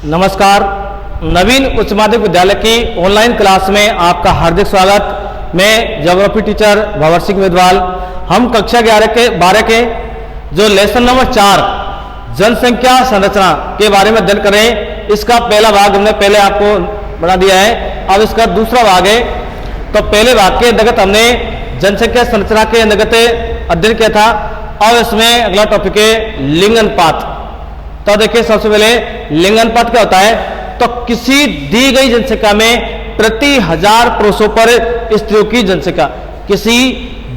नमस्कार। नवीन उच्च माध्यमिक विद्यालय की ऑनलाइन क्लास में आपका हार्दिक स्वागत। मैं ज्योग्राफी टीचर भंवर सिंह मेदवाल। हम कक्षा 11 के 12 के जो लेसन नंबर 4 जनसंख्या संरचना के बारे में अध्ययन करें। इसका पहला भाग हमने पहले आपको बना दिया है, अब इसका दूसरा भाग है। तो पहले भाग के अंतर्गत हमने जनसंख्या संरचना के अंतर्गत अध्ययन किया था। अब इसमें अगला टॉपिक है लिंग अनुपात। तो देखिए, सबसे पहले लिंग अनुपात क्या होता है। तो किसी दी गई जनसंख्या में प्रति 1000 पुरुषों पर स्त्रियों की जनसंख्या, किसी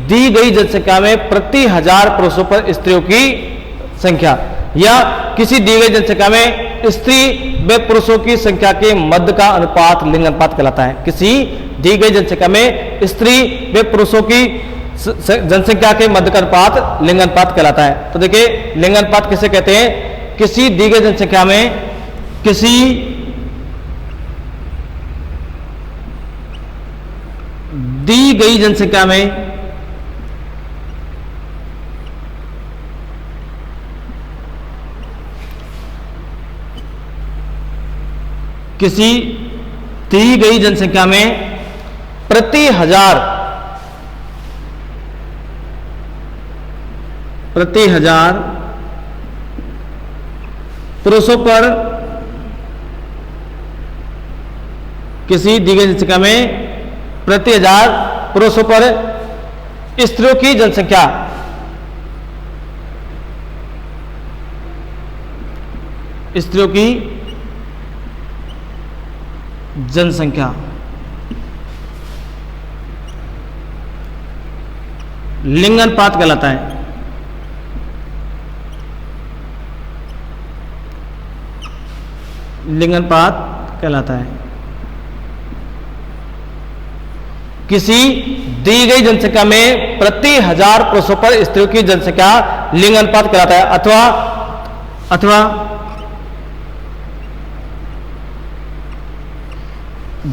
दी गई जनसंख्या में प्रति 1000 पुरुषों पर स्त्रियों की संख्या, या किसी दी गई जनसंख्या में स्त्री व पुरुषों की संख्या के मध्य का अनुपात लिंग अनुपात कहलाता है। किसी दी गई जनसंख्या में स्त्री व पुरुषों की जनसंख्या के मध्य का अनुपात लिंग अनुपात कहलाता है। तो देखिए, लिंग अनुपात किसे कहते हैं। किसी दी गई जनसंख्या में, किसी दी गई जनसंख्या में किसी दी गई जनसंख्या में प्रति 1000 पुरुषों पर, किसी दी गई जनसंख्या में प्रति 1000 पुरुषों पर स्त्रियों की जनसंख्या, स्त्रियों की जनसंख्या लिंग अनुपात कहलाता है। लिंग अनुपात कहलाता है। किसी दी गई जनसंख्या में प्रति 1000 पुरुषों पर स्त्रियों की जनसंख्या लिंग अनुपात कहलाता है। अथवा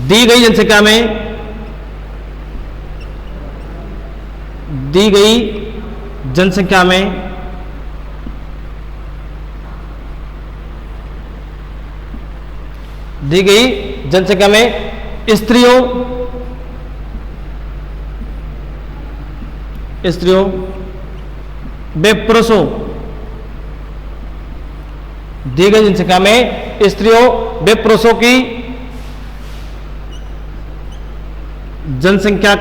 दी गई जनसंख्या में, दी गई जनसंख्या में दी गई जनसंख्या में स्त्रियों व पुरुषों, दी गई जनसंख्या में स्त्रियों व पुरुषों की जनसंख्या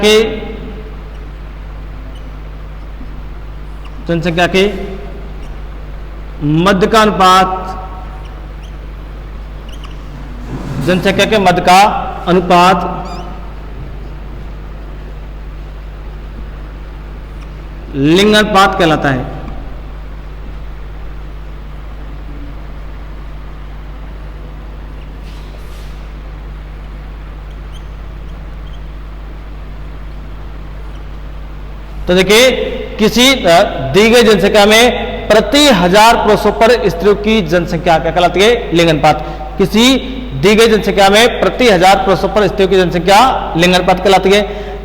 के मध्य का अनुपात, जनसंख्या के मध्य का अनुपात लिंग अनुपात कहलाता है। तो देखिए, किसी दी गई जनसंख्या में प्रति 1000 पुरुषों पर स्त्रियों की जनसंख्या क्या कहलाती है, लिंग अनुपात। किसी दी गई जनसंख्या में प्रति 1000 पुरुषों पर स्त्रियों की जनसंख्या लिंग अनुपात कहलाती है।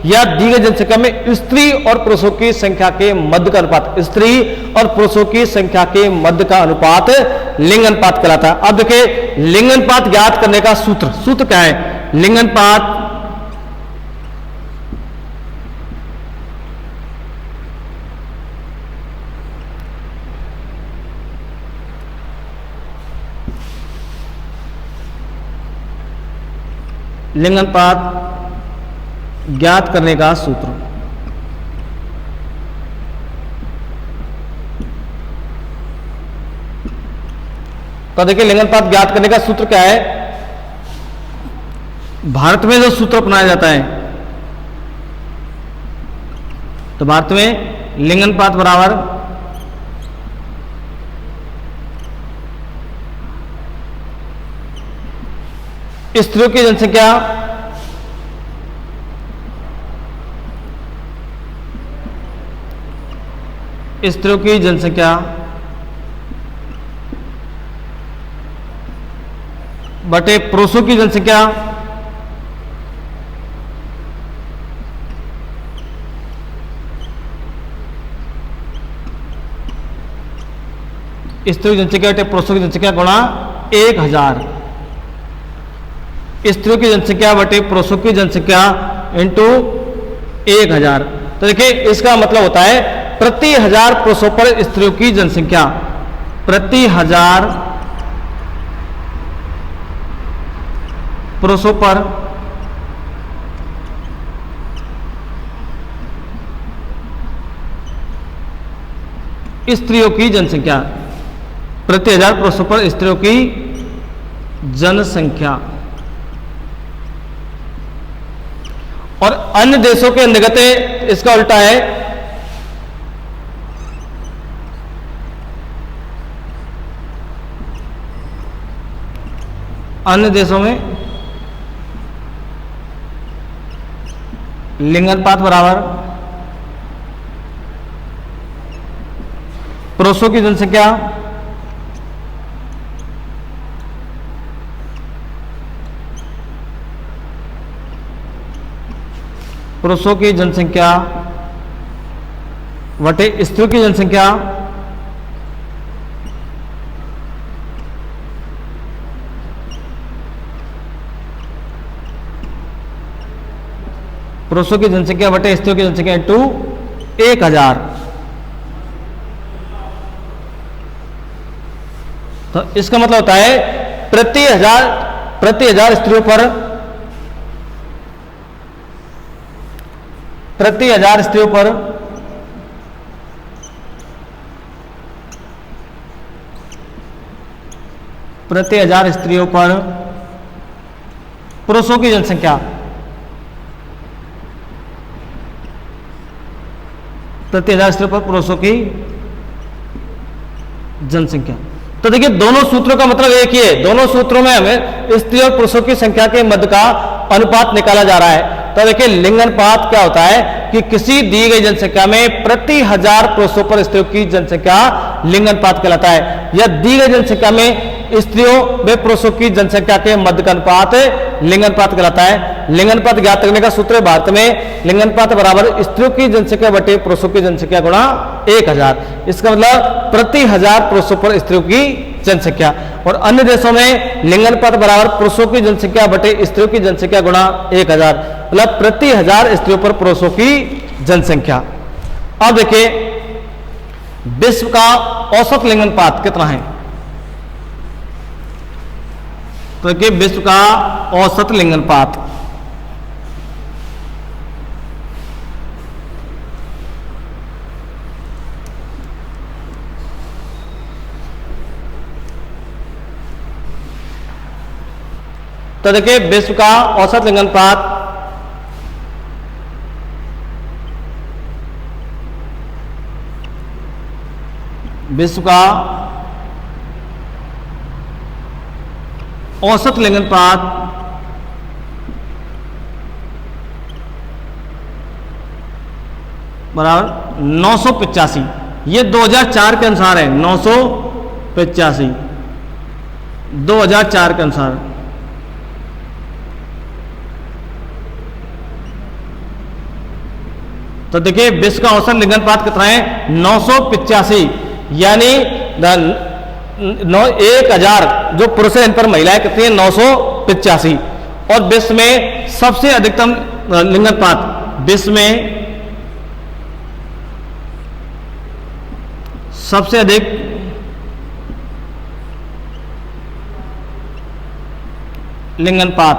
या दी गई जनसंख्या में स्त्री और पुरुषों की संख्या के मध्य का अनुपात, स्त्री और पुरुषों की संख्या के मध्य का अनुपात लिंग अनुपात कहलाता है। अब देखिए, लिंग अनुपात ज्ञात करने का सूत्र क्या है। लिंग अनुपात लिंग अनुपात ज्ञात करने का सूत्र। तो देखिए, लिंग अनुपात ज्ञात करने का सूत्र क्या है। भारत में जो सूत्र अपनाया जाता है, तो भारत में लिंग अनुपात बराबर स्त्रियों की जनसंख्या बटे पुरुषों की जनसंख्या स्त्री की जनसंख्या पुरुषों की जनसंख्या गुणा 1000। स्त्रियों की जनसंख्या बटे पुरुषों की जनसंख्या इंटू 1000। तो देखिए इसका मतलब होता है प्रति 1000 पुरुषों पर स्त्रियों की जनसंख्या, प्रति 1000 पुरुषों पर स्त्रियों की जनसंख्या, प्रति 1000 पुरुषों पर स्त्रियों की जनसंख्या। और अन्य देशों के अंतर्गत इसका उल्टा है, अन्य देशों में लिंगानुपात बराबर पुरुषों की जनसंख्या पुरुषों की जनसंख्या बटे स्त्रियों की जनसंख्या पुरुषों की जनसंख्या बटे स्त्रियों की जनसंख्या इंटू 1000। तो इसका मतलब होता है प्रति 1000 स्त्रियों पर, प्रति 1000 स्त्रियों पर प्रति 1000 स्त्रियों पर पुरुषों की जनसंख्या, प्रति 1000 स्त्रियों पर पुरुषों की जनसंख्या। तो देखिए दोनों सूत्रों का मतलब एक ही है, दोनों सूत्रों में हमें स्त्री और पुरुषों की संख्या के मध्य का अनुपात निकाला जा रहा है। तो देखिए लिंगानुपात क्या होता है कि किसी दी गई जनसंख्या में प्रति 1000 पुरुषों पर स्त्रियों की जनसंख्या लिंगानुपात कहलाता है, या दी गई जनसंख्या में स्त्रियों व पुरुषों की जनसंख्या के मध्य का अनुपात लिंगानुपात कहलाता है। लिंगानुपात ज्ञात करने का सूत्र है भारत में लिंगानुपात बराबर स्त्रियों की जनसंख्या बटे पुरुषों की जनसंख्या गुणा 1000। इसका मतलब प्रति 1000 पुरुषों पर स्त्रियों की जनसंख्या। और अन्य देशों में लिंगानुपात बराबर पुरुषों की जनसंख्या बटे स्त्रियों की जनसंख्या गुणा 1000, मतलब प्रति 1000 स्त्रियों पर पुरुषों की जनसंख्या। अब देखिए विश्व का औसत लिंगानुपात कितना है। तो देखिए विश्व का औसत लिंगानुपात तो देखिए विश्व का औसत लिंगानुपात विश्व का औसत लिंगानुपात बराबर 985। ये 2004 के अनुसार है, 985 2004 के अनुसार। तो देखिए विश्व का औसत लिंगानुपात कितना है 985, यानी 1000 जो पुरुष है इन पर महिलाएं कितनी है 985। और विश्व में सबसे अधिकतम लिंगानुपात, विश्व में सबसे अधिक लिंगानुपात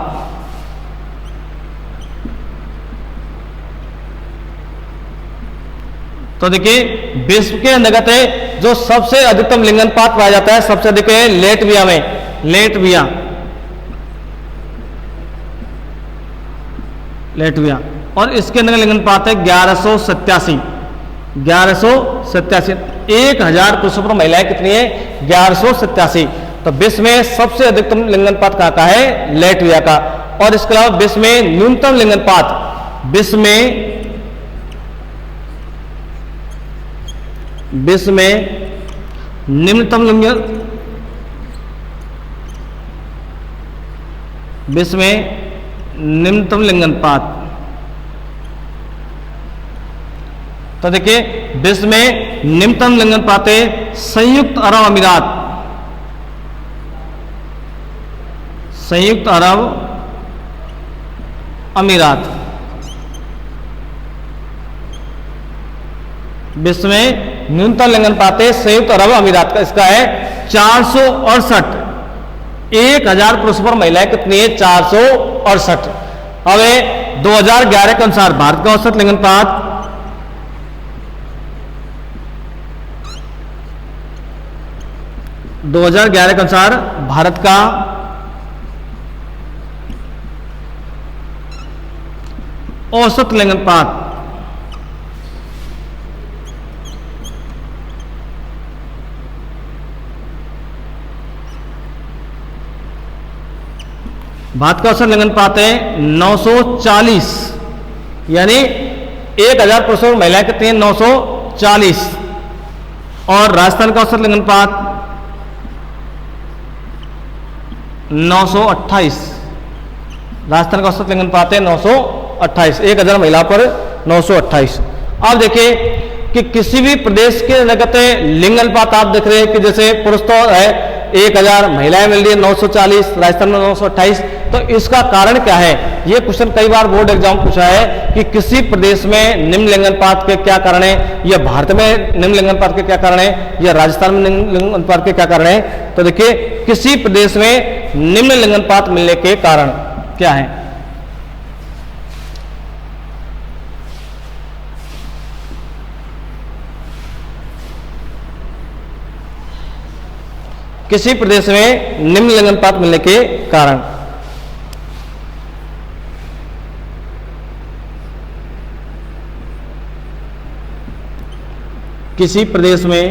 तो देखिए विश्व के अंतर्गत है जो सबसे अधिकतम लिंगानुपात पाया जाता है, सबसे अधिक है लेटविया में, लेटविया। और इसके अंदर लिंगानुपात है 1187। 1000 पुरुषों पर महिलाएं कितनी है 1187। तो विश्व में सबसे अधिकतम लिंगानुपात कहाँ का है लेटविया का। और इसके अलावा विश्व में न्यूनतम लिंगानुपात, विश्व में निम्नतम लिंगानुपात तो देखिए विश्व में निम्नतम लिंगानुपात है संयुक्त अरब अमीरात अमीरात। विश्व में न्यूनतम लिंग अनुपात है संयुक्त अरब अमीरात का, इसका है 468। 1000 पुरुषों पर महिलाएं कितनी है? 468। अब 2011 के अनुसार भारत का औसत लिंग अनुपात 2011 के अनुसार भारत का औसत लिंग अनुपात भारत का औसत लिंग अनुपात है 940, यानी 1000 पुरुषों महिलाएं कितनी है? 940। और राजस्थान का औसत लिंग अनुपात 928। राजस्थान का औसत लिंग अनुपात है 928, 1000 महिला पर 928। अब देखिए कि किसी भी प्रदेश के अंतर्गत लिंग अनुपात आप देख रहे हैं कि जैसे पुरुष तो है 1000, महिलाएं मिल रही है 940, राजस्थान में 928। तो इसका कारण क्या है? यह क्वेश्चन कई बार बोर्ड एग्जाम पूछा है कि किसी प्रदेश में निम्न लिंग अनुपात के क्या कारण है, या भारत में निम्न लिंग अनुपात के क्या कारण है, या राजस्थान में निम्न लिंग अनुपात के क्या कारण है। तो देखिए किसी प्रदेश में निम्न लिंग अनुपात मिलने के कारण क्या है? किसी प्रदेश में निम्न लिंग अनुपात मिलने के कारण किसी प्रदेश में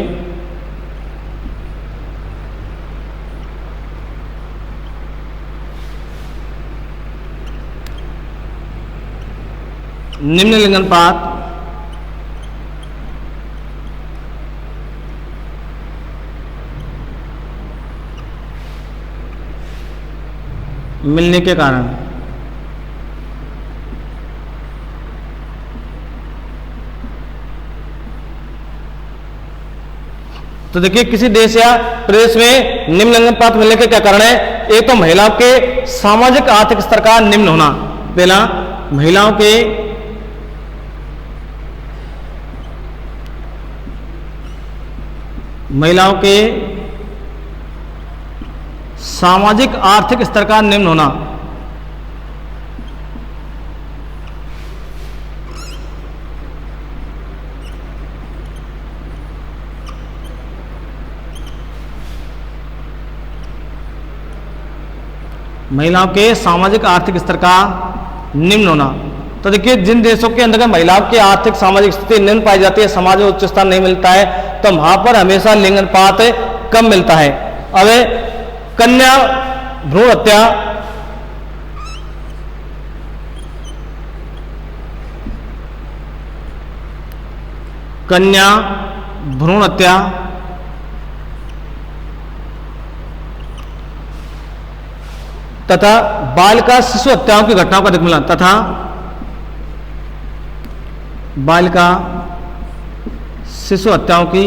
निम्न लिंग अनुपात मिलने के कारण तो देखिए किसी देश या प्रदेश में निम्न लिंग अनुपात मिलने के क्या कारण है? एक तो महिलाओं के सामाजिक आर्थिक स्तर का निम्न होना। पहला, महिलाओं के सामाजिक आर्थिक स्तर का निम्न होना। महिलाओं के सामाजिक आर्थिक स्तर का निम्न होना। तो देखिए जिन देशों के अंदर महिलाओं की आर्थिक सामाजिक स्थिति निम्न पाई जाती है, समाज में उच्च स्थान नहीं मिलता है, तो वहां पर हमेशा लिंग अनुपात कम मिलता है। अब कन्या भ्रूण हत्या, कन्या भ्रूण हत्या तथा बालिका शिशु हत्याओं की घटनाओं का अधिक मिलन, तथा बालिका शिशु हत्याओं की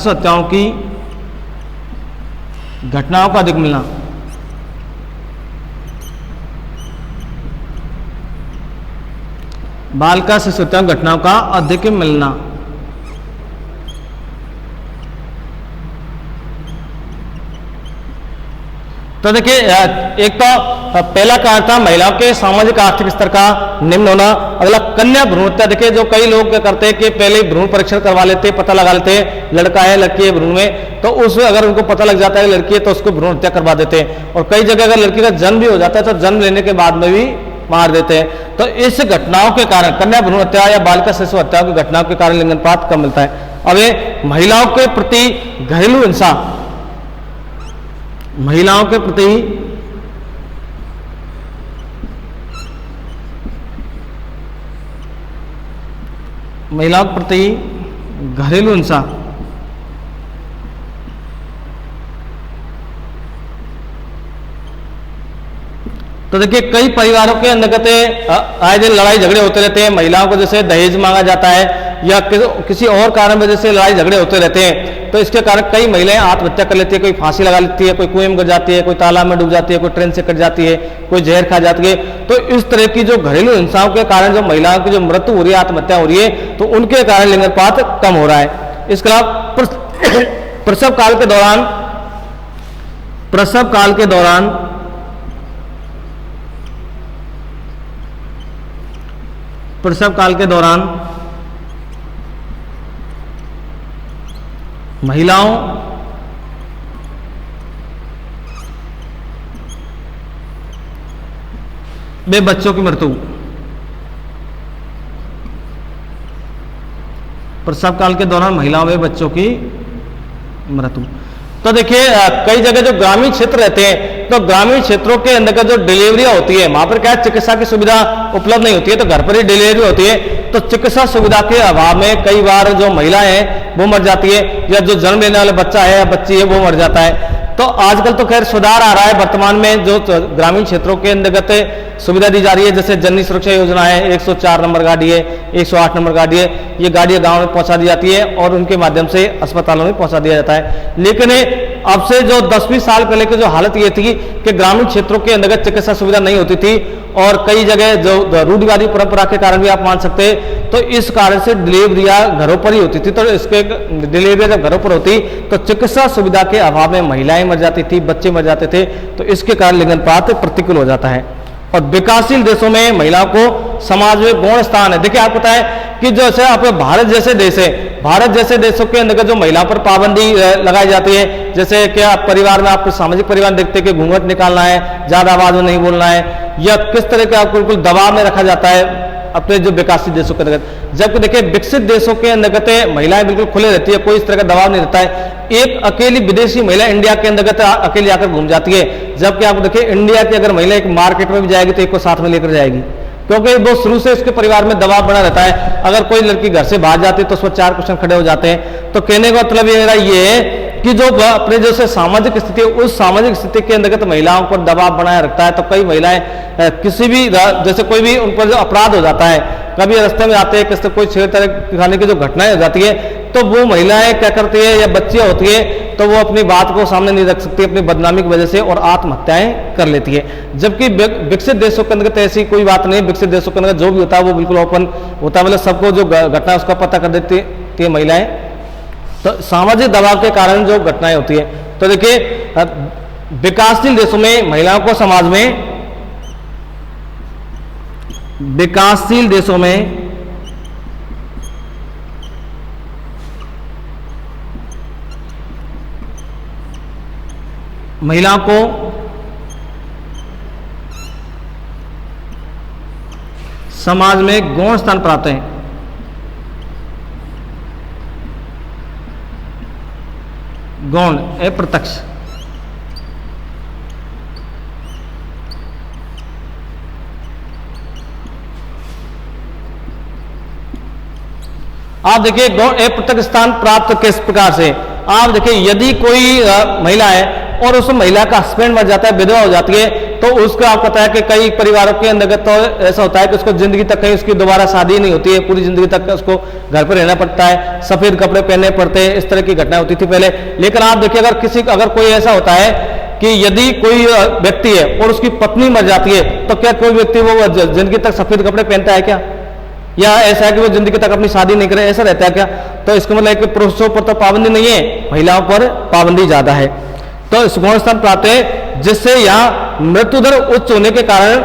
हत्याओं की घटनाओं का अधिक मिलना। बालिका शिशु हत्याओं की घटनाओं का अधिक मिलना। तो देखिए एक तो पहला कारण था महिलाओं के सामाजिक आर्थिक स्तर का निम्न होना। अगला कन्या भ्रूण हत्या। देखिए जो कई लोग क्या करते हैं कि पहले ही भ्रूण परीक्षण करवा लेते हैं, पता लगा लेते हैं लड़का है लड़की है भ्रूण में, तो उस अगर उनको पता लग जाता है लड़की है तो उसको भ्रूण हत्या करवा देते हैं। और कई जगह अगर लड़की का जन्म भी हो जाता है तो जन्म लेने के बाद में भी मार देते हैं। तो इस घटनाओं के कारण कन्या भ्रूण हत्या या बालिका शिशु हत्या की घटनाओं के कारण लिंग अनुपात कम मिलता है। अब ये महिलाओं के प्रति घरेलू हिंसा, महिलाओं के प्रति घरेलू हिंसा, तो देखिए कई परिवारों के अंतर्गत आए दिन लड़ाई झगड़े होते रहते हैं। महिलाओं को जैसे दहेज मांगा जाता है या किसी और कारण वजह से लड़ाई झगड़े होते रहते हैं, तो इसके कारण कई महिलाएं आत्महत्या कर लेती है, कोई फांसी लगा लेती है, कोई कुएं में गिर जाती है, कोई तालाब में डूब जाती है, कोई ट्रेन से कट जाती है, कोई जहर खा जाती है। तो इस तरह की जो घरेलू हिंसाओं के कारण जो महिलाओं की जो मृत्यु हो रही है, आत्महत्या हो रही है, तो उनके कारण लिंग अनुपात कम हो रहा है। इसके अलावा प्रसव काल के दौरान प्रसव काल के दौरान महिलाओं में बच्चों की मृत्यु, प्रसव काल के दौरान महिलाओं में बच्चों की मृत्यु। तो देखिए कई जगह जो ग्रामीण क्षेत्र रहते हैं, तो ग्रामीण क्षेत्रों के अंदर जो डिलीवरियां होती है, वहां पर क्या चिकित्सा की सुविधा उपलब्ध नहीं होती है, तो घर पर ही डिलीवरी होती है। तो चिकित्सा सुविधा के अभाव में कई बार जो महिलाएं हैं वो मर जाती है, या जो जन्म लेने वाला बच्चा है या बच्ची है वो मर जाता है। तो आजकल तो खैर सुधार आ रहा है, वर्तमान में जो ग्रामीण क्षेत्रों के अंतर्गत सुविधा दी जा रही है, जैसे जननी सुरक्षा योजना है, 104 नंबर गाड़ी है, 108 नंबर गाड़ी है, ये गाड़ियां गांव में पहुंचा दी जाती है और उनके माध्यम से अस्पतालों में पहुंचा दिया जाता है। लेकिन अब से जो 10-20 साल पहले की जो हालत ये थी कि ग्रामीण क्षेत्रों के अंतर्गत चिकित्सा सुविधा नहीं होती थी, और कई जगह जो रूढ़िवादी परंपरा के कारण भी आप मान सकते हैं, तो इस कारण से डिलीवरियां घरों पर ही होती थी। तो इसके डिलीवरियां जब घरों पर होती तो चिकित्सा सुविधा के अभाव में महिलाएं मर जाती थी, बच्चे मर जाते थे, तो इसके कारण लिंग अनुपात प्रतिकूल हो जाता है। और विकासशील देशों में महिलाओं को समाज में गौण स्थान है। देखिए आपको पता है कि जैसे आप भारत जैसे देश है, भारत जैसे देशों के अंदर जो महिलाओं पर पाबंदी लगाई जाती है, जैसे कि आप परिवार में आप सामाजिक परिवार देखते हैं कि घूंघट निकालना है, ज्यादा आवाज में नहीं बोलना है, या किस तरह के आपको बिल्कुल दबाव में रखा जाता है अपने जो विकासशील देशों के अंतर्गत। जबकि देखिए विकसित देशों के अंतर्गत महिलाएं बिल्कुल खुले रहती है, कोई इस तरह का दबाव नहीं रहता है। एक अकेली विदेशी महिला इंडिया के अंतर्गत अकेली आकर घूम जाती है, जबकि आप देखिए इंडिया की अगर महिला एक मार्केट में भी जाएगी तो एक को साथ में लेकर जाएगी, क्योंकि वो शुरू से उसके परिवार में दबाव बना रहता है। अगर कोई लड़की घर से बाहर जाती है तो उस पर 4 क्वेश्चन खड़े हो जाते हैं। तो कहने का मतलब ये मेरा ये है कि जो अपने जैसे सामाजिक स्थिति है, उस सामाजिक स्थिति के अंतर्गत महिलाओं पर दबाव बनाए रखता है। तो कई महिलाएं किसी भी जैसे कोई भी उन पर जो अपराध हो जाता है, कभी रास्ते में आते हैं, किसी कोई छेड़छाड़ खाने की जो घटनाएं हो जाती है, तो वो महिलाएं क्या करती है या बच्चियां होती है, तो वो अपनी बात को सामने नहीं रख सकती अपनी बदनामी की वजह से, और आत्महत्याएं कर लेती है। जबकि विकसित देशों के अंदर ऐसी कोई बात नहीं। विकसित देशों के अंदर जो भी होता है वो बिल्कुल ओपन होता है, मतलब सबको जो घटना उसका पता कर देती है महिलाएं। तो सामाजिक दबाव के कारण जो घटनाएं होती है, तो देखिए विकासशील देशों में महिलाओं को समाज में, विकासशील देशों में महिलाओं को समाज में गौण स्थान प्राप्त है। गौण अप्रत्यक्ष, आप देखिए गौण अप्रत्यक्ष स्थान प्राप्त किस प्रकार से। आप देखिए यदि कोई महिला है और उस महिला का हस्बैंड मर जाता है, विधवा हो जाती है, तो उसका आपको पता है कि कई परिवारों के अंदर तो ऐसा होता है कि उसको जिंदगी तक कहीं उसकी दोबारा शादी नहीं होती है, पूरी जिंदगी तक उसको घर पर रहना पड़ता है, सफेद कपड़े पहनने पड़ते हैं, इस तरह की घटनाएं होती थी पहले। लेकिन आप देखिए अगर कोई ऐसा होता है कि यदि कोई व्यक्ति है और उसकी पत्नी मर जाती है, तो क्या कोई व्यक्ति वो जिंदगी तक सफेद कपड़े पहनता है क्या, या ऐसा है कि वो जिंदगी तक अपनी शादी नहीं करे, ऐसा रहता है क्या? तो इसका मतलब है कि पुरुषों पर तो पाबंदी नहीं है, महिलाओं पर पाबंदी ज्यादा है। तो इस गौण स्थान प्राप्त है, जिससे यहां मृत्यु दर उच्च होने के कारण,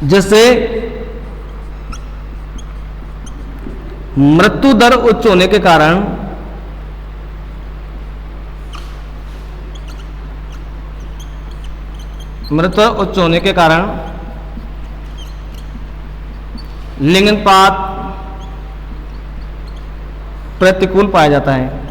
जिससे मृत्यु दर उच्च होने के कारण मृत्यु उच्च होने के कारण लिंग अनुपात प्रतिकूल पाया जाता है।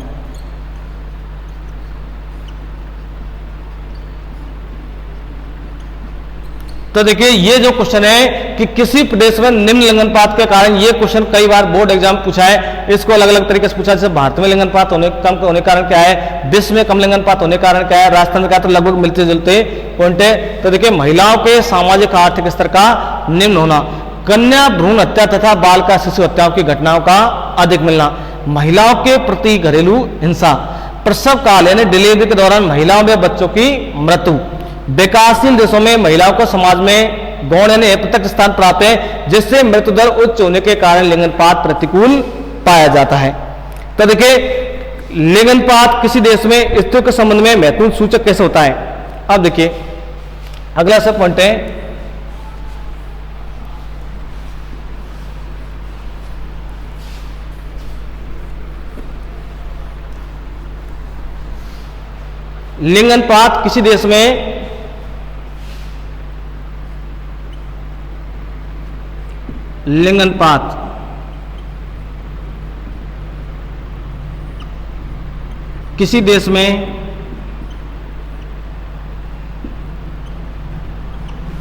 तो देखिए ये जो क्वेश्चन है कि किसी प्रदेश में निम्न लिंगानुपात के कारण, ये क्वेश्चन कई बार बोर्ड एग्जाम पूछा है, इसको अलग अलग तरीके से पूछा। जैसे भारत में लिंगानुपात कम होने के कारण क्या है, विश्व में कम लिंगानुपात होने के कारण क्या है, राजस्थान में क्या, तो लगभग मिलते जुलते पॉइंट है। तो देखिए महिलाओं के सामाजिक आर्थिक स्तर का निम्न होना, कन्या भ्रूण हत्या तथा बाल का शिशु हत्याओं की घटनाओं का अधिक मिलना, महिलाओं के प्रति घरेलू हिंसा, प्रसव काल यानी डिलीवरी के दौरान महिलाओं में बच्चों की मृत्यु, विकासशील देशों में महिलाओं को समाज में गौण यानी अप्रत्यक्ष स्थान प्राप्त है, जिससे मृत्यु दर उच्च होने के कारण लिंगानुपात प्रतिकूल पाया जाता है। तो देखिए लिंगानुपात किसी देश में स्त्रियों के संबंध में महत्वपूर्ण सूचक कैसे होता है। अब देखिए अगला सब पॉइंट है, लिंगानुपात किसी देश में लिंगानुपात किसी देश में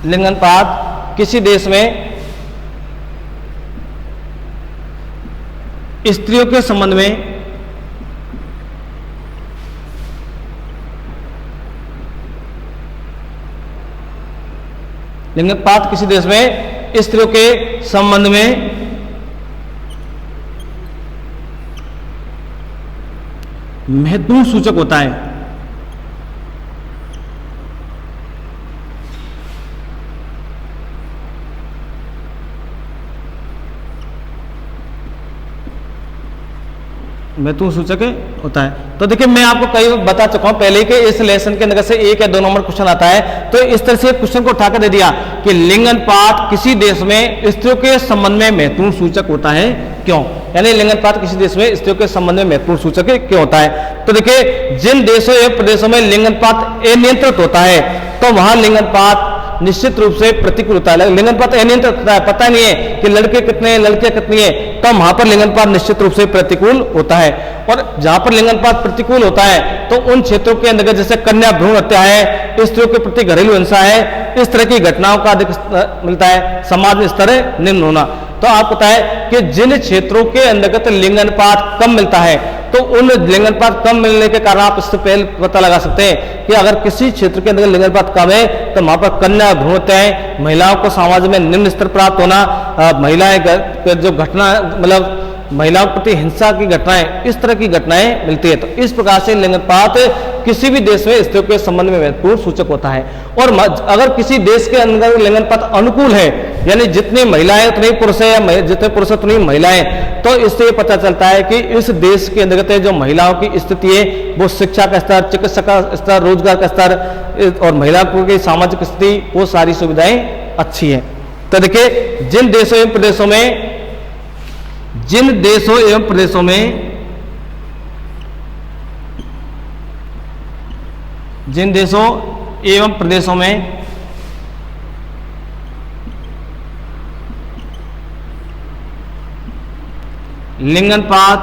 लिंगानुपात किसी देश में स्त्रियों के संबंध में लिंगानुपात किसी देश में स्त्रियों के संबंध में महत्वपूर्ण सूचक होता है। महत्वपूर्ण सूचक होता है। तो देखिए मैं आपको कई बता चुका हूं पहले कि इस लेसन के अंदर से 1 या 2 नंबर क्वेश्चन आता है, तो इस तरह से क्वेश्चन को उठाकर दे दिया कि लिंगानुपात किसी देश में स्त्रियों के संबंध में महत्वपूर्ण सूचक होता है क्यों, यानी लिंगानुपात किसी देश में स्त्रियों के संबंध में महत्वपूर्ण सूचक क्यों होता है। तो देखिए जिन देशों एवं प्रदेशों में लिंगानुपात अनियंत्रित होता है तो वहां लिंगानुपात निश्चित रूप से प्रतिकूल होता है। लिंगानुपात अनियंत्रित होता है, पता नहीं है कि लड़के कितने हैं लड़कियां कितनी है, तो वहां पर लिंगानुपात निश्चित रूप से प्रतिकूल होता है। और जहां पर लिंगानुपात प्रतिकूल होता है तो उन क्षेत्रों के अंदर जैसे कन्या भ्रूण हत्या है, स्त्रियों के प्रति घरेलू हिंसा है, इस तरह की घटनाओं का अधिक मिलता है, समाज में स्तर निम्न होना। तो आपको पता है कि जिन क्षेत्रों के अंतर्गत लिंगानुपात कम मिलता है तो उन लिंगानुपात कम मिलने के कारण आप इससे पहले पता लगा सकते हैं कि अगर किसी क्षेत्र के अंदर लिंगानुपात कम है तो वहां पर कन्या भ्रूण हत्याएं, महिलाओं को समाज में निम्न स्तर प्राप्त होना, महिलाएं जो घटना मतलब महिलाओं के प्रति हिंसा की घटनाएं, इस तरह की घटनाएं मिलती है। तो इस प्रकार से लिंगानुपात किसी भी देश में स्त्रियों के संबंध में महत्वपूर्ण सूचक होता है। और अगर किसी देश के अंदर लिंगानुपात अनुकूल है, यानी जितनी महिलाएं उतने पुरुष है या जितने पुरुष उतनी महिलाएं, तो इससे ये पता चलता है कि इस देश के अंतर्गत जो महिलाओं की स्थिति है वो शिक्षा का स्तर, चिकित्सा का स्तर, रोजगार का स्तर और महिलाओं की सामाजिक स्थिति, वो सारी सुविधाएं अच्छी है। तो देखिए जिन देशों एवं प्रदेशों में जिन देशों एवं प्रदेशों में जिन देशों एवं प्रदेशों में लिंगानुपात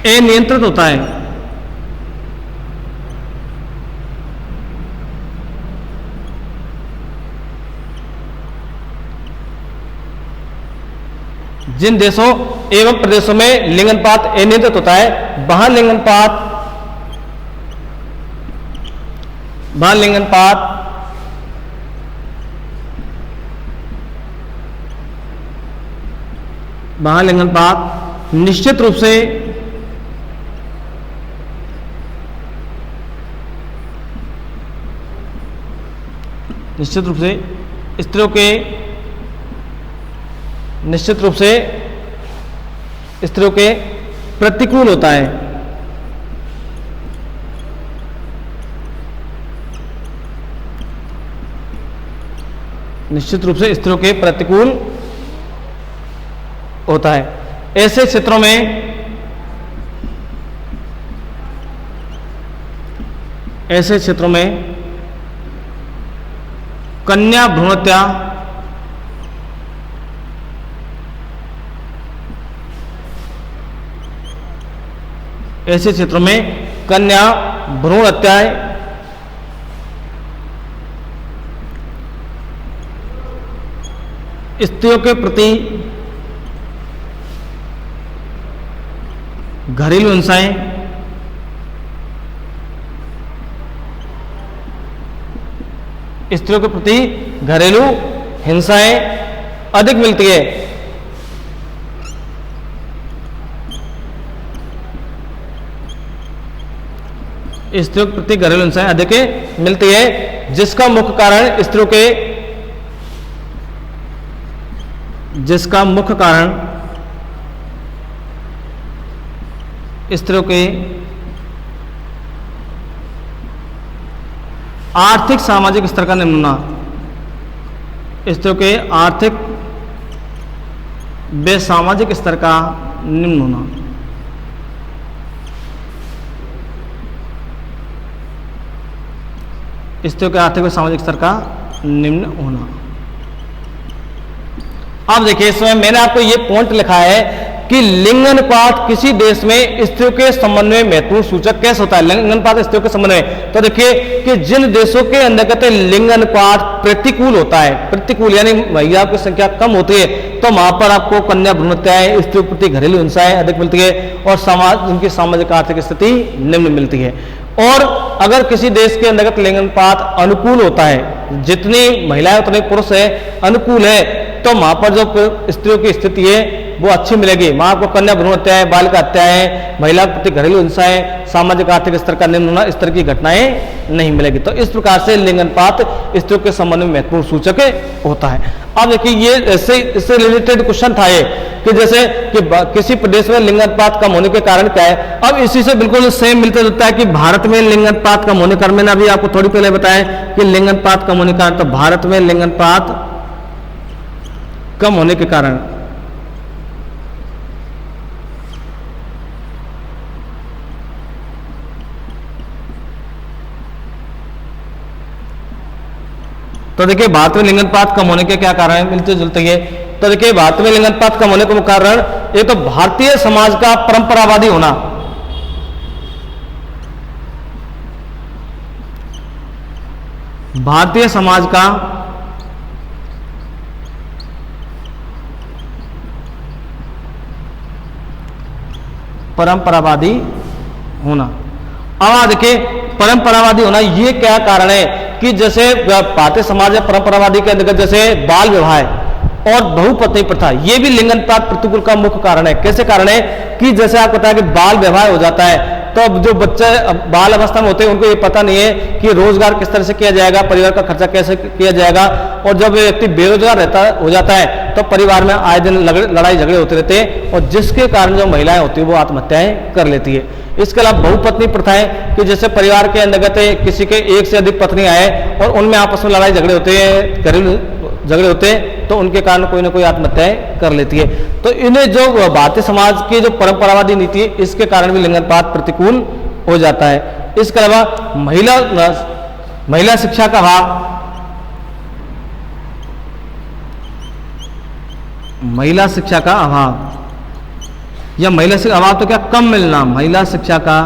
अनियंत्रित होता है, जिन देशों एवं प्रदेशों में लिंगानुपात अनियंत्रित होता है वहां लिंगानुपात निश्चित रूप से स्त्रियों के निश्चित रूप से स्त्रियों के प्रतिकूल होता है। निश्चित रूप से स्त्रियों के प्रतिकूल होता है। ऐसे क्षेत्रों में कन्या भ्रूण हत्या ऐसे क्षेत्रों में कन्या भ्रूण हत्याएं स्त्रियों के प्रति घरेलू हिंसाएं, स्त्रियों के प्रति घरेलू हिंसाएं अधिक मिलती है। स्त्रियों के प्रति घरेलू हिंसाएं अधिक मिलती है, जिसका मुख्य कारण स्त्रियों के आर्थिक सामाजिक स्तर का निम्न होना, स्त्रियों के आर्थिक व सामाजिक स्तर का निम्न होना। स्त्रियों के आर्थिक व सामाजिक स्तर का निम्न होना। अब देखिए, इसमें मैंने आपको ये पॉइंट लिखा है कि लिंग अनुपात किसी देश में स्त्रियों के संबंध में महत्वपूर्ण सूचक कैसे होता है। लिंग अनुपात स्त्रियों के संबंध में, तो देखिए कि जिन देशों के अंतर्गत लिंग अनुपात प्रतिकूल होता है, प्रतिकूल यानी महिलाओं की संख्या कम होती है, तो वहां पर आपको कन्या भ्रूण हत्याएं, स्त्रियों के प्रति घरेलू हिंसाएं अधिक मिलती है और उनकी सामाजिक आर्थिक स्थिति निम्न मिलती है। और अगर किसी देश के अंतर्गत लिंग अनुपात अनुकूल होता है, जितनी महिलाएं उतने पुरुष है, अनुकूल है, तो वहां पर जो स्त्रियों की स्थिति है वो अच्छी मिलेगी। वहां आपको कन्या भ्रूण हत्याएं, बालिका हत्याएं, महिला के प्रति घरेलू हिंसाएं, सामाजिक आर्थिक स्तर का निम्न होना, इस तरह की घटनाएं नहीं मिलेगी। तो इस प्रकार से लिंग अनुपात स्त्रियों के संबंध में महत्वपूर्ण सूचक होता है। अब देखिए, ये इससे रिलेटेड क्वेश्चन था ये कि जैसे कि किसी प्रदेश में लिंग अनुपात कम होने के कारण क्या है। अब इसी से बिल्कुल सेम मिलता जुलता है कि भारत में लिंग अनुपात कम होने के कारण, मैंने अभी आपको थोड़ी पहले बताया कि लिंग अनुपात कम होने के कारण, तो भारत में लिंग अनुपात कम होने के कारण तो देखिए भारत में लिंग अनुपात कम होने के क्या कारण है, मिलते जुलते हैं। तो देखिए भारत में लिंग अनुपात कम होने का कारण एक तो भारतीय समाज का परंपरावादी होना, भारतीय समाज का परंपरावादी होना। अब देखिए परंपरावादी होना ये क्या कारण है कि जैसे भारतीय समाज में परंपरावादी के अंतर्गत जैसे बाल विवाह और बहुपत्नी प्रथा, ये भी लिंग अनुपात प्रतिकूल का मुख्य कारण है। कैसे कारण है कि जैसे आपको पता है कि बाल विवाह हो जाता है, तो अब जो बच्चे बाल अवस्था में होते हैं उनको ये पता नहीं है कि रोजगार किस तरह से किया जाएगा, परिवार का खर्चा कैसे किया जाएगा। और जब व्यक्ति बेरोजगार हो जाता है तो परिवार में आए दिन लड़ाई झगड़े होते रहते हैं, और जिसके कारण जो महिलाएं होती है वो आत्महत्याएं कर लेती है। इसके अलावा बहुपत्नी प्रथाएं कि जैसे परिवार के अंतर्गत किसी के एक से अधिक पत्नी आए और उनमें आपस में लड़ाई झगड़े होते हैं, घरेलू झगड़े होते हैं, तो उनके कारण कोई ना कोई आत्महत्याएं कर लेती है। तो इन्हें जो भारतीय समाज की जो परंपरावादी नीति है, इसके कारण भी लिंग अनुपात प्रतिकूल हो जाता है। इसके अलावा महिला शिक्षा का अभाव, महिला शिक्षा का अभाव या महिला शिक्षा अभाव तो क्या कम मिलना, महिला शिक्षा का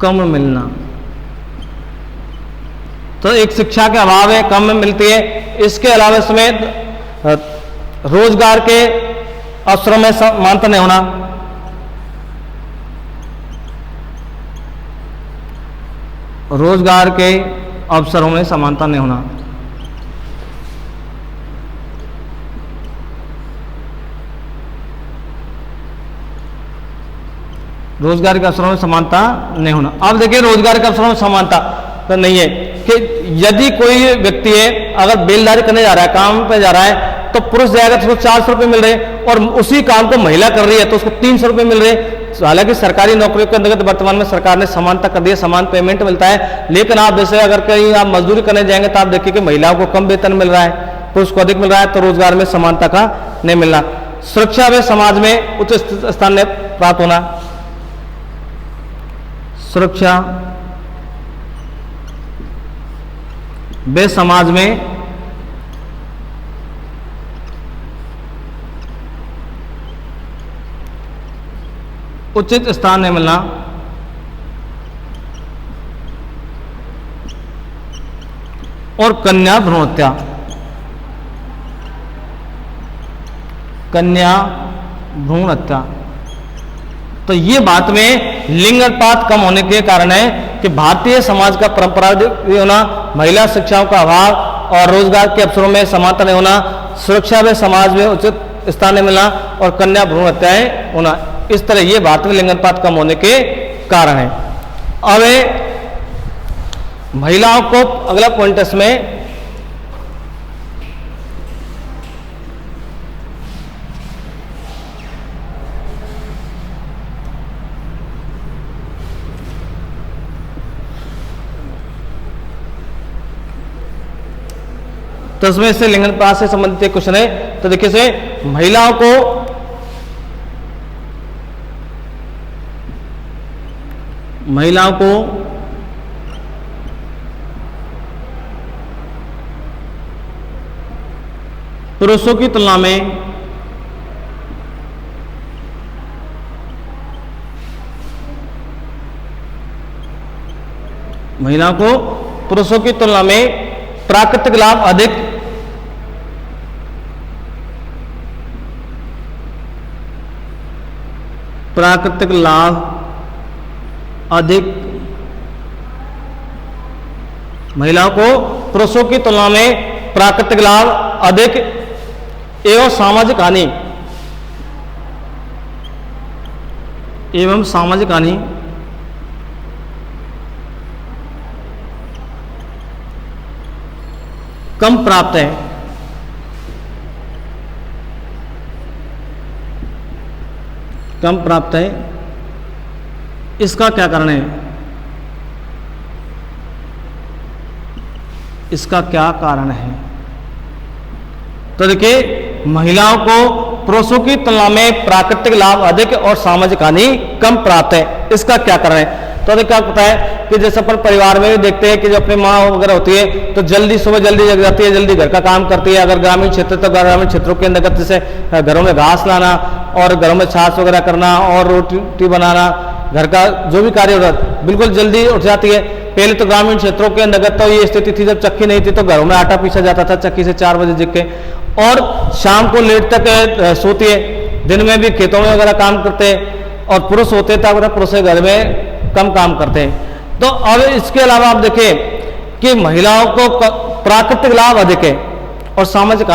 कम मिलना, तो एक शिक्षा के अभाव है, कम मिलती है। इसके अलावा इसमें रोजगार के अवसरों में समानता नहीं होना, रोजगार के अवसरों में समानता नहीं होना, रोजगार के अवसरों में समानता नहीं होना। अब देखिए रोजगार के अवसरों में समानता तो नहीं है कि यदि कोई व्यक्ति है अगर बेलदारी करने जा रहा है, काम पे जा रहा है, तो पुरुष जाएगा तो उसको 400 रुपये मिल रहे और उसी काम को महिला कर रही है तो उसको 300 रुपये मिल रहे। हालांकि सरकारी नौकरियों के अंतर्गत वर्तमान में सरकार ने समानता कर दी है, समान पेमेंट मिलता है, लेकिन आप जैसे अगर कहीं आप मजदूरी करने जाएंगे तो आप देखिए कि महिलाओं को कम वेतन मिल रहा है, पुरुष को अधिक मिल रहा है, तो रोजगार में समानता का नहीं मिलना। सुरक्षा में समाज में उच्च स्थान प्राप्त होना, सुरक्षा वे समाज में उचित स्थान नहीं मिलना, और कन्या भ्रूण हत्या, कन्या भ्रूण हत्या। तो ये बात में लिंग अनुपात कम होने के कारण है कि भारतीय समाज का परंपरागत होना, महिला शिक्षाओं का अभाव और रोजगार के अवसरों में समानता नहीं होना, सुरक्षा में समाज में उचित स्थान नहीं मिलना और कन्या भ्रूण हत्याएं होना, इस तरह ये भारत में लिंग अनुपात कम होने के कारण है। अब महिलाओं को अगला पॉइंट इसमें तो इसमें से लिंग अनुपात से संबंधित एक क्वेश्चन है। तो देखिए से महिलाओं को पुरुषों की तुलना में प्राकृतिक लाभ अधिक महिलाओं को पुरुषों की तुलना में प्राकृतिक लाभ अधिक एवं सामाजिक हानि कम प्राप्त है। इसका क्या कारण है? तो देखिए महिलाओं को पुरुषों की तुलना में प्राकृतिक लाभ अधिक और सामाजिक हानि कम प्राप्त है। इसका क्या कारण है? तो क्या पता है कि जैसे अपन परिवार में भी देखते हैं कि जो अपनी माँ वगैरह होती है तो सुबह जल्दी जग जाती है, जल्दी घर का काम करती है। अगर ग्रामीण क्षेत्र तो ग्रामीण क्षेत्रों के अंतर्गत जैसे घरों में घास लाना और घरों में छाछ वगैरह करना और रोटी बनाना, घर का जो भी कार्य होता है बिल्कुल जल्दी उठ जाती है। पहले तो ग्रामीण क्षेत्रों के अंतर्गत तो ये स्थिति थी, जब चक्की नहीं थी तो घरों में आटा पीसा जाता था चक्की से 4 बजे जग के, और शाम को लेट तक सोती है। दिन में भी खेतों में वगैरह काम करते हैं और पुरुष होते थे, पुरुष घर में कम काम करते हैं। तो अब इसके अलावा आप देखें कि महिलाओं को प्राकृतिक लाभ अधिक है और सामाजिक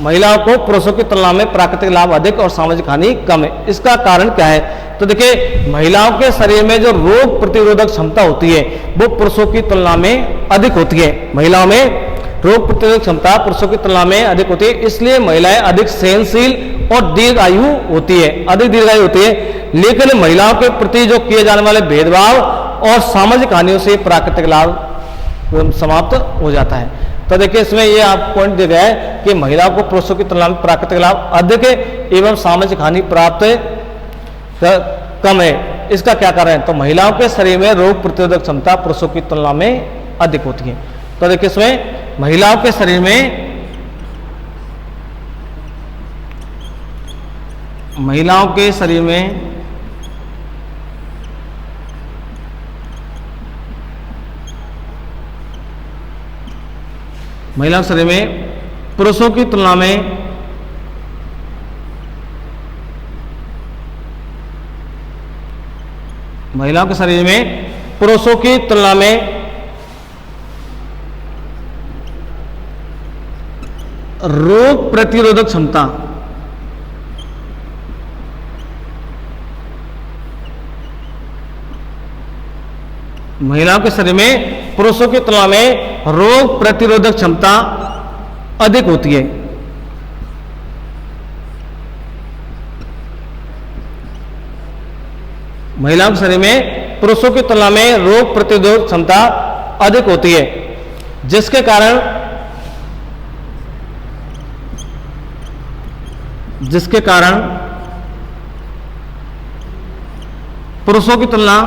महिलाओं को पुरुषों की तुलना में प्राकृतिक लाभ अधिक और सामाजिक हानि कम है। इसका कारण क्या है? तो देखिए महिलाओं के शरीर में जो रोग प्रतिरोधक क्षमता होती है वो पुरुषों की तुलना में अधिक होती है। महिलाओं में रोग प्रतिरोधक क्षमता पुरुषों की तुलना में अधिक होती है, इसलिए महिलाएं अधिक सहनशील और दीर्घायु होती है। लेकिन महिलाओं के प्रति जो किए जाने वाले भेदभाव और सामाजिक हानियों से प्राकृतिक लाभ समाप्त हो जाता है। तो देखिए इसमें ये आप पॉइंट दिया गया है कि महिलाओं को पुरुषों की तुलना में प्राकृतिक लाभ अधिक है एवं सामाजिक हानि प्राप्त कम है। इसका क्या कारण है? तो महिलाओं के शरीर में रोग प्रतिरोधक क्षमता पुरुषों की तुलना में अधिक होती है। तो देखिए इसमें महिलाओं के शरीर में महिलाओं के शरीर में पुरुषों की तुलना में महिलाओं के शरीर में पुरुषों की तुलना में रोग प्रतिरोधक क्षमता महिलाओं के शरीर में पुरुषों की तुलना में रोग प्रतिरोधक क्षमता अधिक होती है। महिलाओं के शरीर में पुरुषों की तुलना में रोग प्रतिरोधक क्षमता अधिक होती है, जिसके कारण पुरुषों की तुलना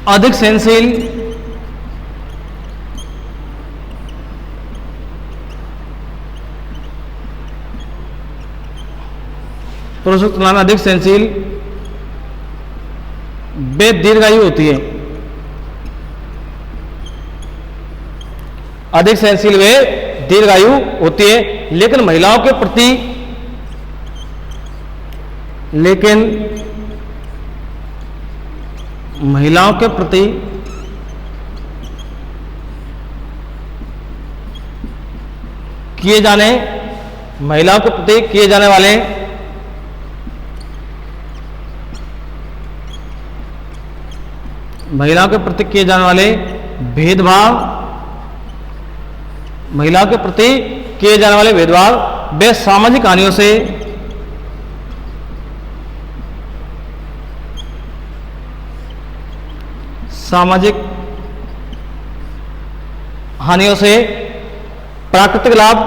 अधिक सहनशील वे दीर्घायु होती है। अधिक सहनशील वे दीर्घायु होती है। लेकिन महिलाओं के प्रति किए जाने वाले भेदभाव वे सामाजिक हानियों से प्राकृतिक लाभ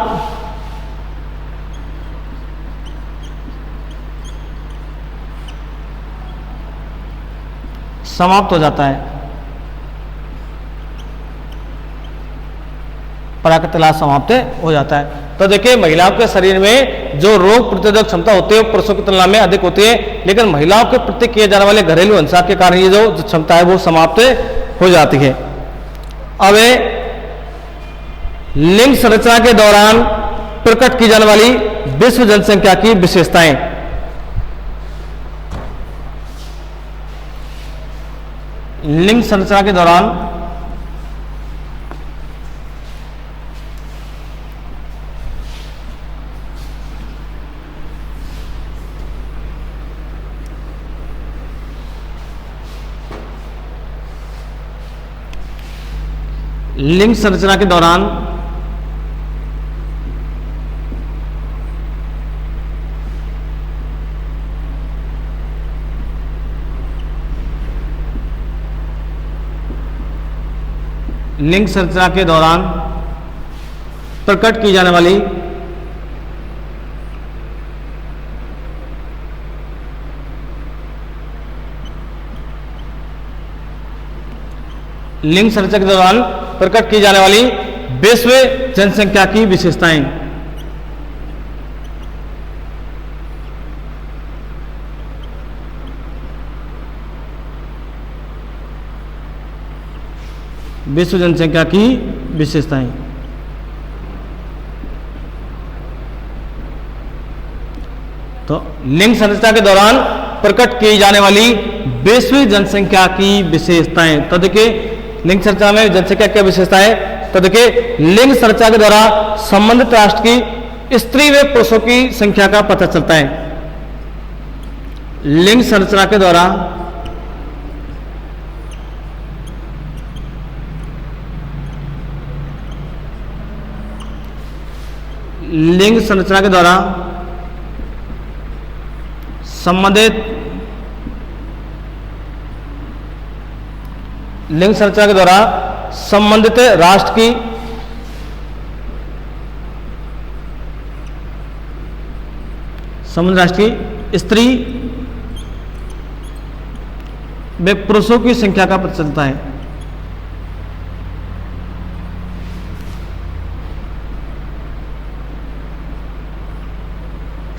समाप्त हो जाता है। प्राकृतिक लाभ समाप्त हो जाता है। तो देखिए, महिलाओं के शरीर में जो रोग प्रतिरोधक क्षमता होती है पुरुषों की तुलना में अधिक होती है, लेकिन महिलाओं के प्रति किए जाने वाले घरेलू हिंसा के कारण ये जो क्षमता है वो समाप्त हो जाती है। अब लिंग संरचना के दौरान प्रकट की जाने वाली विश्व जनसंख्या की विशेषताएं। लिंग संरचना के दौरान लिंग संरचना के दौरान प्रकट की जाने वाली विश्व जनसंख्या की विशेषताएं। विश्व जनसंख्या की विशेषताएं। तो लिंग संरचना के दौरान प्रकट की जाने वाली वैश्विक जनसंख्या की विशेषताएं। तो देखिए, लिंग संरचना में जनसंख्या क्या विशेषता है? तो देखिए, लिंग संरचना के द्वारा संबंधित राष्ट्र की स्त्री व पुरुषों की संख्या का पता चलता है। लिंग संरचना के द्वारा संबंधित राष्ट्र की स्त्री व पुरुषों की संख्या का पता चलता है।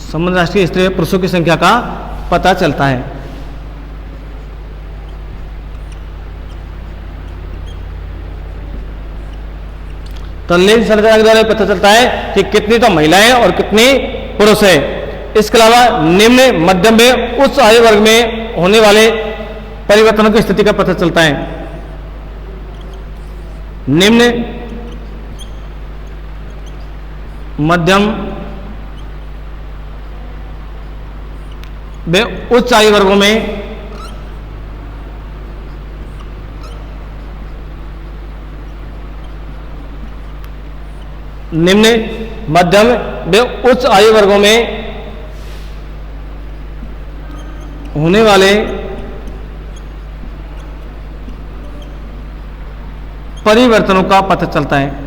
संबंध राष्ट्र की स्त्री व पुरुषों की संख्या का पता चलता है। तो लिंग संरचना के द्वारा पता चलता है कि कितनी तो महिलाएं और कितनी पुरुष है। इसके अलावा निम्न, मध्यम में उच्च आयु वर्ग में होने वाले परिवर्तनों की स्थिति का पता चलता है। निम्न, मध्यम व उच्च आयु वर्गों में निम्न, मध्यम व उच्च आयु वर्गों में होने वाले परिवर्तनों का पता चलता है।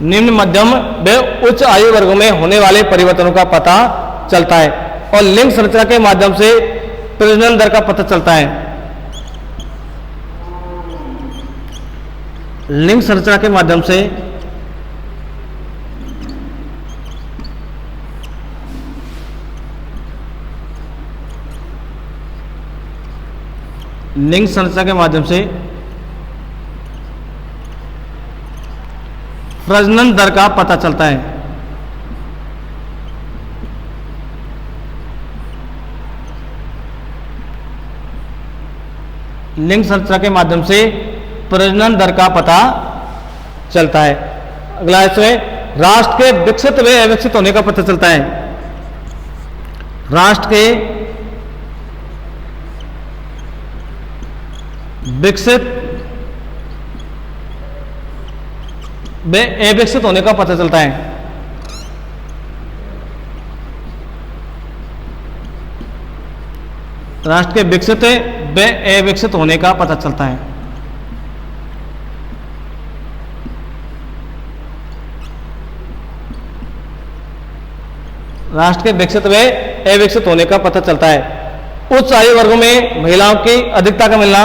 निम्न, मध्यम व उच्च आयु वर्गों में होने वाले परिवर्तनों का पता चलता है। और लिंग संरचना के माध्यम से प्रजनन दर का पता चलता है। लिंग संरचना के माध्यम से लिंग संरचना के माध्यम से प्रजनन दर का पता चलता है। लिंग संरचना के माध्यम से प्रजनन दर का पता चलता है। अगला इसमें राष्ट्र के विकसित व अविकसित होने का पता चलता है। राष्ट्र के विकसित व अविकसित होने का पता चलता है। राष्ट्र के विकसित व अविकसित होने का पता चलता है। राष्ट्र के विकसित व अविकसित होने का पता चलता है। उच्च आयु वर्गों में महिलाओं की अधिकता का मिलना,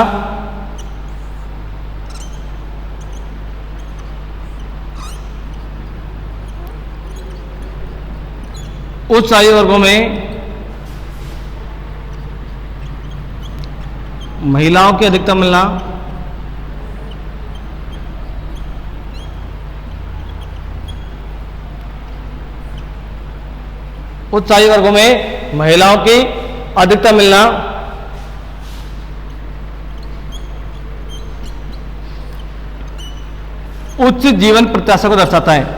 उच्च आयु वर्गों में महिलाओं की अधिकता मिलना, उच्च आयु वर्गों में महिलाओं की अधिकता मिलना, उच्च जीवन प्रत्याशा को दर्शाता है।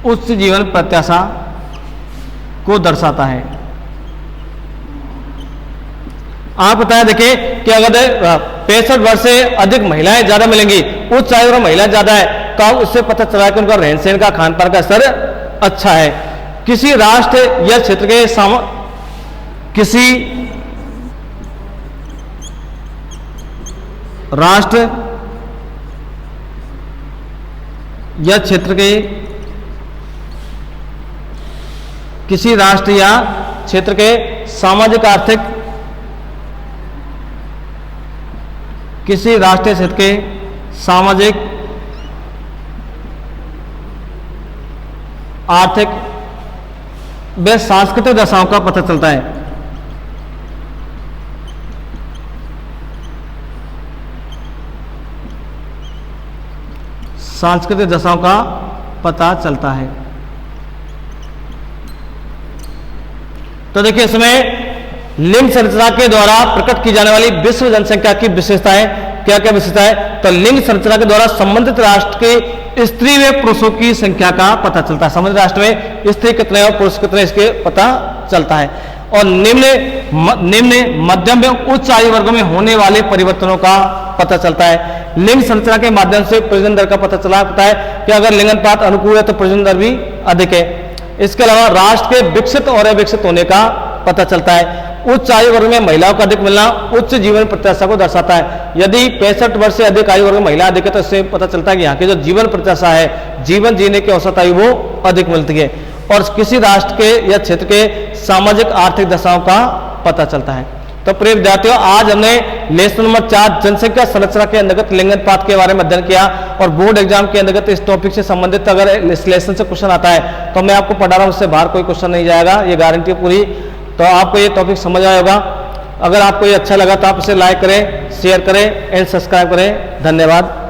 उच्च जीवन प्रत्याशा को दर्शाता है। आप बताया देखिए कि अगर 65 वर्ष से अधिक महिलाएं ज्यादा मिलेंगी, उच्च आयु और महिलाएं ज्यादा है, तो अब उससे पता चला कि उनका रहन सहन का खान पान का स्तर अच्छा है। किसी राष्ट्र या क्षेत्र के किसी राष्ट्र या क्षेत्र के किसी राष्ट्र या क्षेत्र के सामाजिक आर्थिक किसी राष्ट्रीय क्षेत्र के सामाजिक आर्थिक व सांस्कृतिक दशाओं का पता चलता है। सांस्कृतिक दशाओं का पता चलता है। तो देखिए इसमें लिंग संरचना के द्वारा प्रकट की जाने वाली विश्व जनसंख्या की विशेषताएं क्या क्या विशेषताएं, तो लिंग संरचना के द्वारा संबंधित राष्ट्र के स्त्री व पुरुषों की संख्या का पता चलता है। संबंधित राष्ट्र में स्त्री कितने और पुरुष कितने इसके पता चलता है। और निम्न मध्यम एवं उच्च आयु वर्गों में होने वाले परिवर्तनों का पता चलता है। लिंग संरचना के माध्यम से प्रजनन दर का पता चलता है कि अगर लिंगानुपात अनुकूल है तो प्रजनन दर भी अधिक है। इसके अलावा राष्ट्र के विकसित और अविकसित होने का पता चलता है। उच्च आयु वर्ग में महिलाओं का अधिक मिलना उच्च जीवन प्रत्याशा को दर्शाता है। यदि 65 वर्ष से अधिक आयु वर्ग में महिला अधिक है तो इससे पता चलता है कि यहाँ की जो जीवन प्रत्याशा है, जीवन जीने की औसत आयु वो अधिक मिलती है। और किसी राष्ट्र के या क्षेत्र के सामाजिक आर्थिक दशाओं का पता चलता है। तो प्रिय विद्यार्थियों, आज हमने लेसन नंबर 4 जनसंख्या संरचना के अंतर्गत लिंगानुपात के बारे में अध्ययन किया। और बोर्ड एग्जाम के अंतर्गत इस टॉपिक से संबंधित अगर इस लेसन से क्वेश्चन आता है तो मैं आपको पढ़ा रहा हूँ, उससे बाहर कोई क्वेश्चन नहीं जाएगा, ये गारंटी पूरी। तो आपको ये टॉपिक समझ आया होगा। अगर आपको ये अच्छा लगा तो आप इसे लाइक करें, शेयर करें एंड सब्सक्राइब करें। धन्यवाद।